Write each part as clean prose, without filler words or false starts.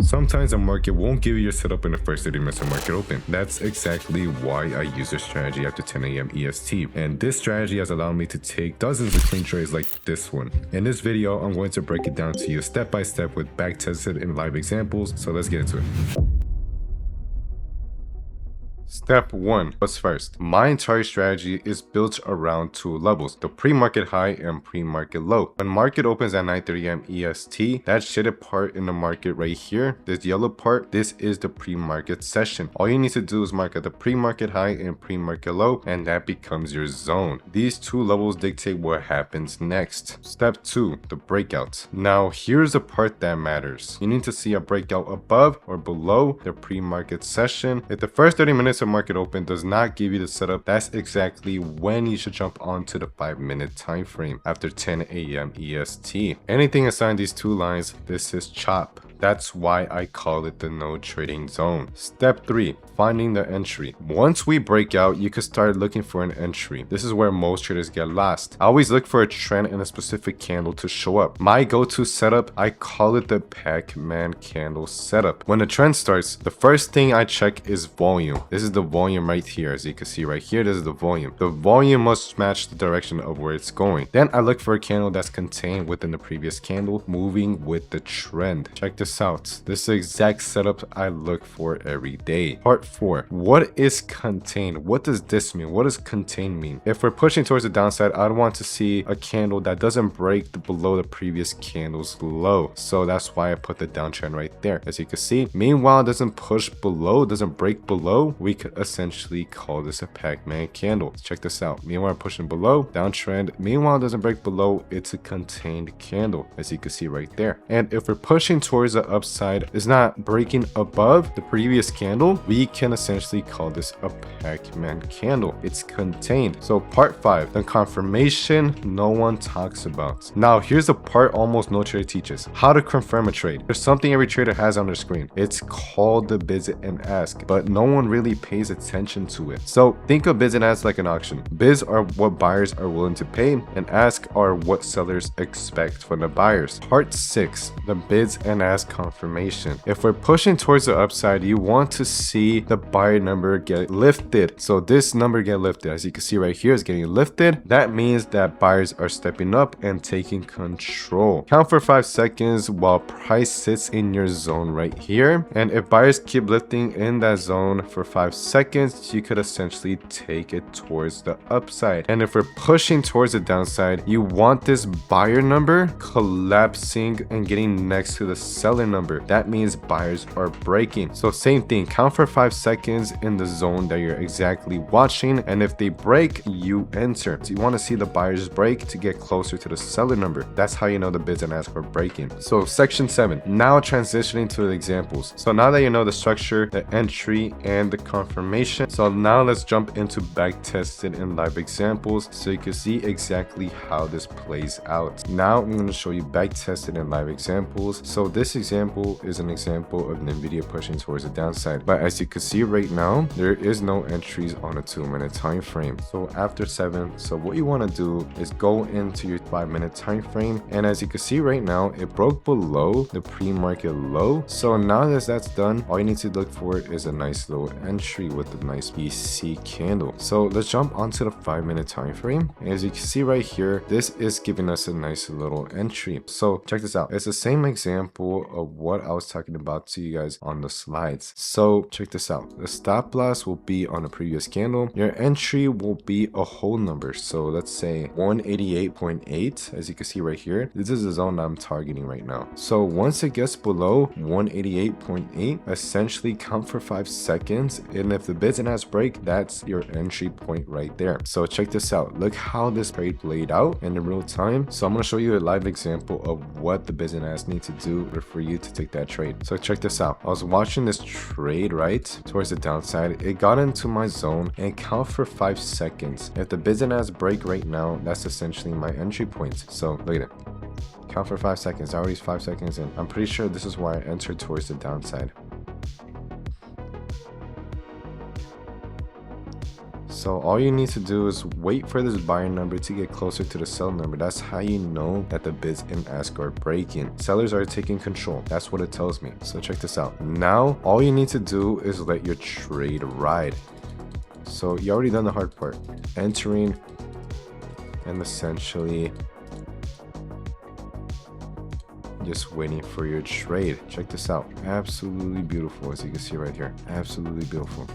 Sometimes a market won't give you your setup in the first 30 minutes of market open. That's exactly why I use this strategy after 10 a.m. EST. And this strategy has allowed me to take dozens of clean trades like this one. In this video, I'm going to break it down to you step by step with back tested and live examples. So let's get into it. Step 1. What's first? My entire strategy is built around two levels, the pre-market high and pre-market low. When market opens at 9:30 a.m. EST, that shaded part in the market right here, this yellow part, this is the pre-market session. All you need to do is mark at the pre-market high and pre-market low, and that becomes your zone. These two levels dictate what happens next. Step 2. The breakout. Now, here's the part that matters. You need to see a breakout above or below the pre-market session. If the first 30 minutes of market open does not give you the setup, that's exactly when you should jump onto the 5-minute time frame after 10 a.m. EST. Anything assigned these two lines, this is chop. That's why I call it the no trading zone. Step 3. Finding the entry. Once we break out, you can start looking for an entry. This is where most traders get lost. I always look for a trend in a specific candle to show up. My go-to setup, I call it the Pac-Man candle setup. When the trend starts, the first thing I check is volume. This is the volume right here. As you can see right here, this is the volume. The volume must match the direction of where it's going. Then I look for a candle that's contained within the previous candle, moving with the trend. Check this out. This is the exact setup I look for every day. Part 4. What is contained? What does this mean? What does contained mean? If we're pushing towards the downside, I'd want to see a candle that doesn't break below the previous candle's low. So that's why I put the downtrend right there. As you can see, meanwhile, it doesn't push below, doesn't break below, we could essentially call this a Pac-Man candle. Check this out. Meanwhile, pushing below, downtrend. Meanwhile, it doesn't break below, it's a contained candle, as you can see right there. And if we're pushing towards the upside, is not breaking above the previous candle, we can essentially call this a Pac-Man candle. It's contained. So part 5, the confirmation no one talks about. Now here's the part almost no trader teaches: how to confirm a trade. There's something every trader has on their screen. It's called the bid and ask, but no one really pays attention to it. So think of bids and asks like an auction. Bids are what buyers are willing to pay, and ask are what sellers expect from the buyers. Part 6, the bids and ask confirmation. If we're pushing towards the upside, you want to see the buyer number get lifted. So this number get lifted, as you can see right here, is getting lifted. That means that buyers are stepping up and taking control. Count for 5 seconds while price sits in your zone right here. And if buyers keep lifting in that zone for 5 seconds, you could essentially take it towards the upside. And if we're pushing towards the downside, you want this buyer number collapsing and getting next to the seller number. That means buyers are breaking. So same thing, count for 5 seconds in the zone that you're exactly watching, and if they break, you enter. So you want to see the buyers break to get closer to the seller number. That's how you know the bids and asks are breaking. So section 7, now transitioning to the examples. So now that you know the structure, the entry, and the confirmation, so now let's jump into back tested and live examples so you can see exactly how this plays out. Now I'm going to show you back tested and live examples. So this example is an example of NVIDIA pushing towards the downside, but as you can see right now, there is no entries on a 2-minute time frame. So after 7, so what you want to do is go into your 5-minute time frame, and as you can see right now, it broke below the pre-market low. So now that that's done, all you need to look for is a nice little entry with a nice BC candle. So let's jump onto the 5-minute time frame. As you can see right here, this is giving us a nice little entry. So check this out. It's the same example of what I was talking about to you guys on the slides. So check this out. The stop loss will be on the previous candle. Your entry will be a whole number. So let's say 188.8. As you can see right here, this is the zone that I'm targeting right now. So once it gets below 188.8, essentially count for 5 seconds. And if the bids and asks break, that's your entry point right there. So check this out. Look how this trade played out in the real time. So I'm going to show you a live example of what the bids and asks need to do for you to take that trade. So check this out. I was watching this trade right towards the downside. It got into my zone and count for 5 seconds. If the bids and asks break right now, that's essentially my entry point. So look at it. Count for 5 seconds. I already 5 seconds in. I'm pretty sure this is why I entered towards the downside. So all you need to do is wait for this buyer number to get closer to the seller number. That's how you know that the bids and ask are breaking. Sellers are taking control. That's what it tells me. So check this out. Now, all you need to do is let your trade ride. So you already done the hard part. Entering and essentially just waiting for your trade. Check this out. Absolutely beautiful, as you can see right here. Absolutely beautiful.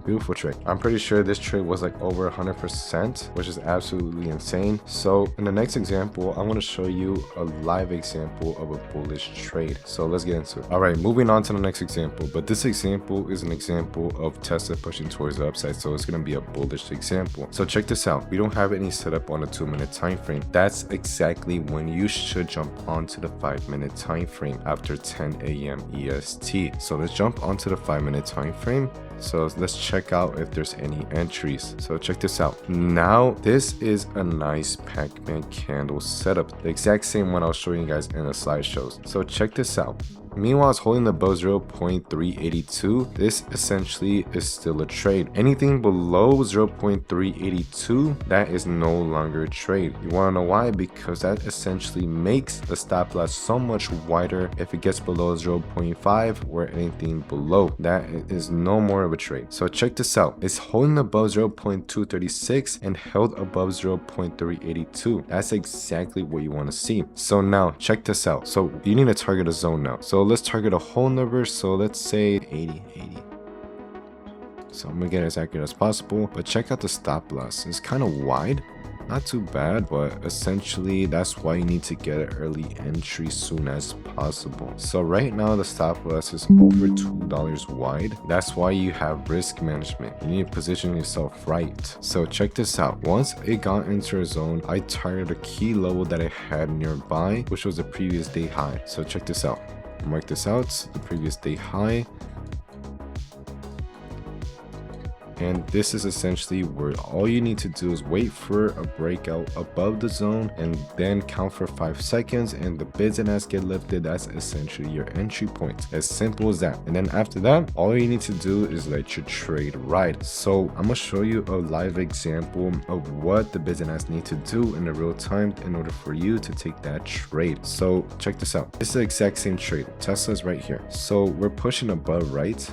Beautiful trade. I'm pretty sure this trade was like over 100%, which is absolutely insane. So in the next example, I'm going to show you a live example of a bullish trade. So let's get into it. All right, moving on to the next example. But this example is an example of Tesla pushing towards the upside. So it's going to be a bullish example. So check this out. We don't have any setup on a 2-minute time frame. That's exactly when you should jump onto the 5-minute time frame after 10 a.m. EST. So let's jump onto the 5-minute time frame. So let's check out if there's any entries. So check this out. Now, this is a nice Pac-Man candle setup. The exact same one I was showing you guys in the slideshows. So check this out. Meanwhile, it's holding above 0.382. This essentially is still a trade. Anything below 0.382, that is no longer a trade. You want to know why? Because that essentially makes the stop loss so much wider if it gets below 0.5 or anything below. That is no more of a trade. So check this out. It's holding above 0.236 and held above 0.382. That's exactly what you want to see. So now check this out. So you need to target a zone now. So let's target a whole number. So let's say 80. So I'm gonna get as accurate as possible, but check out the stop loss. It's kind of wide, not too bad, but essentially that's why you need to get an early entry soon as possible. So right now the stop loss is over $2 wide. That's why you have risk management. You need to position yourself right. So check this out. Once it got into a zone, I targeted a key level that I had nearby, which was the previous day high. So check this out. Mark this out, the previous day high. And this is essentially where all you need to do is wait for a breakout above the zone and then count for 5 seconds, and the bids and asks get lifted. That's essentially your entry point. As simple as that. And then after that, all you need to do is let your trade ride. So I'm gonna show you a live example of what the bids and asks need to do in the real time in order for you to take that trade. So check this out. This is the exact same trade. Tesla's right here. So we're pushing above, right?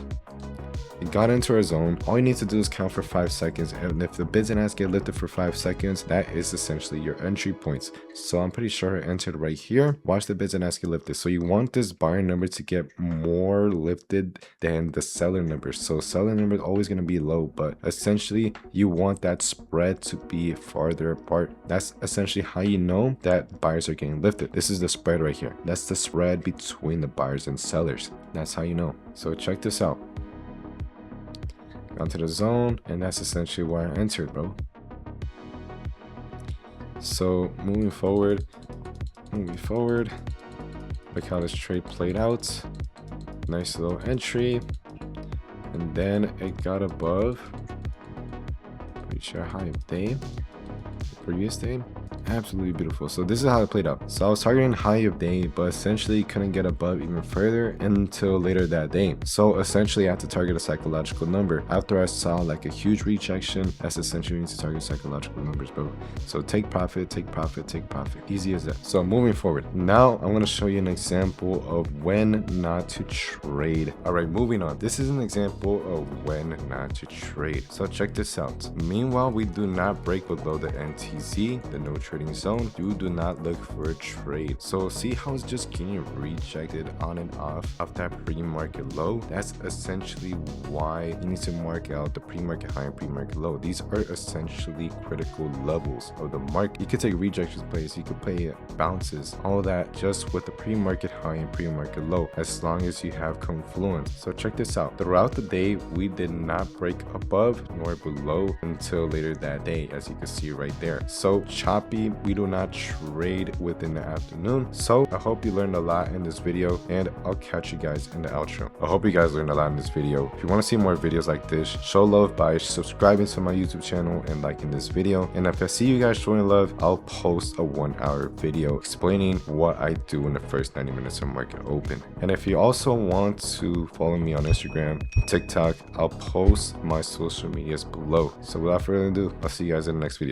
It got into our zone. All you need to do is count for 5 seconds, and if the bids and asks get lifted for 5 seconds, that is essentially your entry points. So I'm pretty sure I entered right here. Watch the bids and asks get lifted. So you want this buyer number to get more lifted than the seller number. So seller number is always going to be low, but essentially you want that spread to be farther apart. That's essentially how you know that buyers are getting lifted. This is the spread right here. That's the spread between the buyers and sellers. That's how you know. So check this out. Onto the zone, and that's essentially where I entered, bro. So moving forward, look how this trade played out. Nice little entry, and then it got above, pretty sure high of day, the previous day. Absolutely beautiful. So this is how it played out. So I was targeting high of day, but essentially couldn't get above even further until later that day. So essentially I had to target a psychological number. After I saw like a huge rejection, that's essentially you need to target psychological numbers, bro. So take profit, take profit, take profit. Easy as that. So moving forward, now I'm going to show you an example of when not to trade. All right, moving on. This is an example of when not to trade. So check this out. Meanwhile, we do not break below the NTZ, the no trading zone. You do not look for a trade. So see how it's just getting rejected on and off of that pre-market low? That's essentially why you need to mark out the pre-market high and pre-market low. These are essentially critical levels of the market. You could take rejection plays, you could play bounces, all that just with the pre-market high and pre-market low, as long as you have confluence. So check this out. Throughout the day, we did not break above nor below until later that day, as you can see right there. So choppy Unfortunately, we do not trade within the afternoon. So I hope you learned a lot in this video, and I'll catch you guys in the outro. I hope you guys learned a lot in this video. If you want to see more videos like this, show love by subscribing to my YouTube channel and liking this video. And if I see you guys showing love, I'll post a 1-hour video explaining what I do in the first 90 minutes of market open. And if you also want to follow me on Instagram, TikTok, I'll post my social medias below. So without further ado, I'll see you guys in the next video.